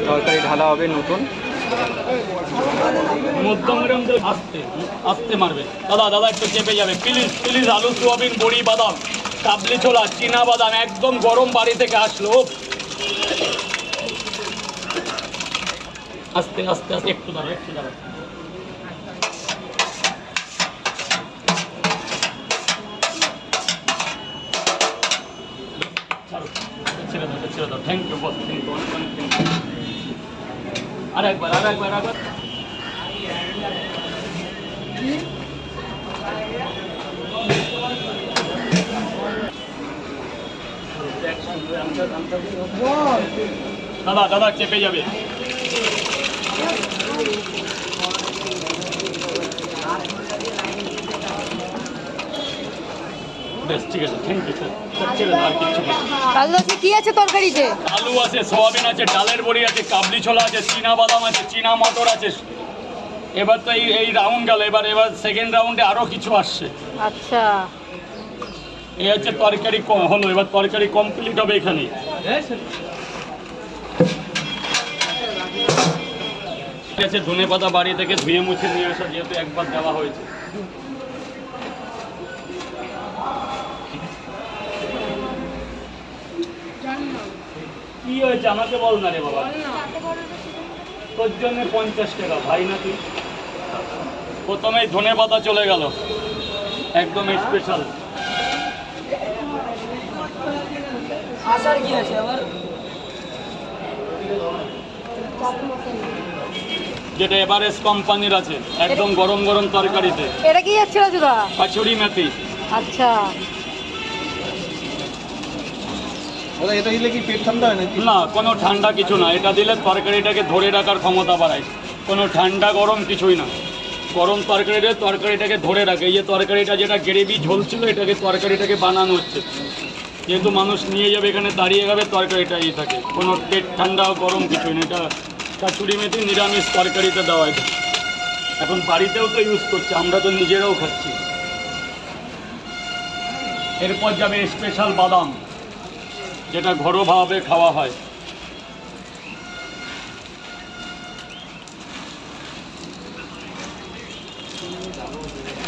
তরকারি ঢালা হবে নতুন। মধ্যম আস্তে আস্তে মারবে। দাদা দাদা একটু চেপে যাবে প্লিজ প্লিজ। আলু সোয়াবিন বড়ি বাদাম কাবলি ছোলা চীনা বাদাম একদম গরম বাড়ি থেকে আসলো। আস্তে আস্তে আস্তে একটু দাঁড়াও একটু দাঁড়াও। ছেড়ে দাও ছেড়ে দাও। Thank you boss, thank you, অনেক অনেক থ্যাংক ইউ। আরেকবার আরেকবার আরেকবার। দাদা দাদা চেপে যাবে। বেশ ঠিক আছে, থ্যাংক ইউ স্যার। আর কিছু কালকে কি আছে তরকারিতে? আলু আছে, সোয়াবিন আছে, ডালের বড়ি আছে, কাবলি ছোলা আছে, চীনা বাদাম আছে, চীনা মটর আছে। এবার তো এই রাউন্ড গেল, এবার সেকেন্ড রাউন্ডে আরও কিছু আসছে। আচ্ছা, এই হচ্ছে তরকারি হলো, এবার তরকারি কমপ্লিট হবে এখানে। ঠিক আছে, ধনে পাতা বাড়ি থেকে ধুয়ে মুছে নিয়ে আসা, যেহেতু একবার দেওয়া হয়েছে। কি হয়েছে আমাকে বল না রে বাবা। তোর জন্য 50 টাকা ভাই না তুই। প্রথমেই ধনে পাতা চলে গেল, একদম স্পেশাল। যেটা এভারেস্ট কোম্পানির আছে, একদম গরম গরম তরকারিতে। এটা কি যাচ্ছে রাজুদা? কাচুরি মেথি। আচ্ছা, এটা দিলে কি পেট ঠান্ডা হয় নাকি? না, কোনো ঠান্ডা কিছু না। এটা দিলে তরকারিটাকে ধরে রাখার ক্ষমতা বাড়ায়। কোনো ঠান্ডা গরম কিছুই না। গরম তরকারিটাকে ধরে রাখে। এই যে তরকারিটা যেটা গ্রেভি ঝোল ছিল, এটাকে তরকারিটাকে বানানো হচ্ছে। যেহেতু মানুষ নিয়ে যাবে এখানে দাঁড়িয়ে যাবে, তরকারিটা এই থাকে। কোনো পেট ঠান্ডা গরম কিছুই না। এটা কাচুরি মেথি নিরামিষ তরকারিতে দেওয়া এটা। এখন বাড়িতেও তো ইউজ করছে, আমরা তো নিজেরাও খাচ্ছি। এরপর যাবে স্পেশাল বাদাম, যেটা ঘরোয়াভাবে খাওয়া হয়।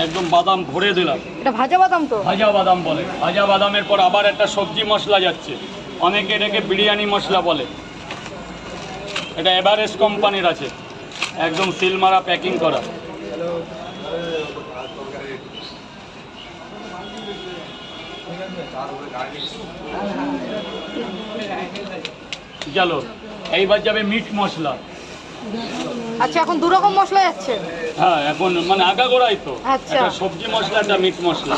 একদম বাদাম ভরে দিলাম। এটা ভাজা বাদাম তো? ভাজা বাদাম বলে। ভাজা বাদামের পর আবার একটা সবজি মশলা যাচ্ছে, অনেকে এটাকে বিরিয়ানি মশলা বলে। এটা এভারেস্ট কোম্পানির আছে, একদম সিল মারা প্যাকিং করা। চলো, এইবার যাবে মিট মশলা। আচ্ছা, এখন দু রকম মশলা যাচ্ছে? হ্যাঁ, এখন মানে আগাগোড়াই তো। আচ্ছা, একটা সবজি মশলা, একটা মিট মশলা।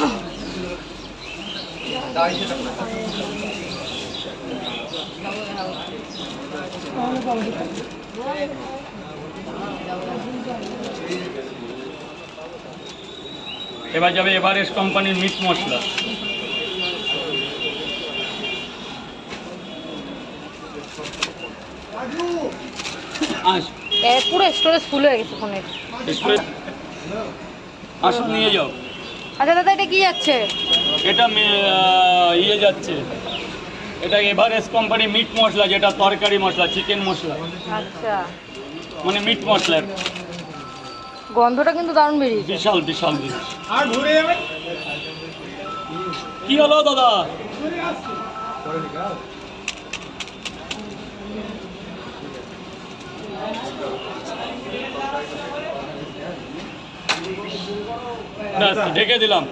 এবার যাবে এভারেস্ট কোম্পানির মিট মশলা। পুরো স্টোরেজ ফুল হয়ে গেছে ফোনের। আসুন নিয়ে যাও। আচ্ছা দাদা, এটা কি যাচ্ছে? এটা ইয়ে যাচ্ছে, এটা এভারেস্ট কোম্পানি মিট মশলা, যেটা তরকারি মশলা, চিকেন মশলা। আচ্ছা, মানে মিট মশলা। গন্ধটা কিন্তু দারুণ বেরিয়েছে। বিশাল বিশাল জিনিস। আর ঘুরে যাবে। কি হলো দাদা? ঢেকে দিলাম।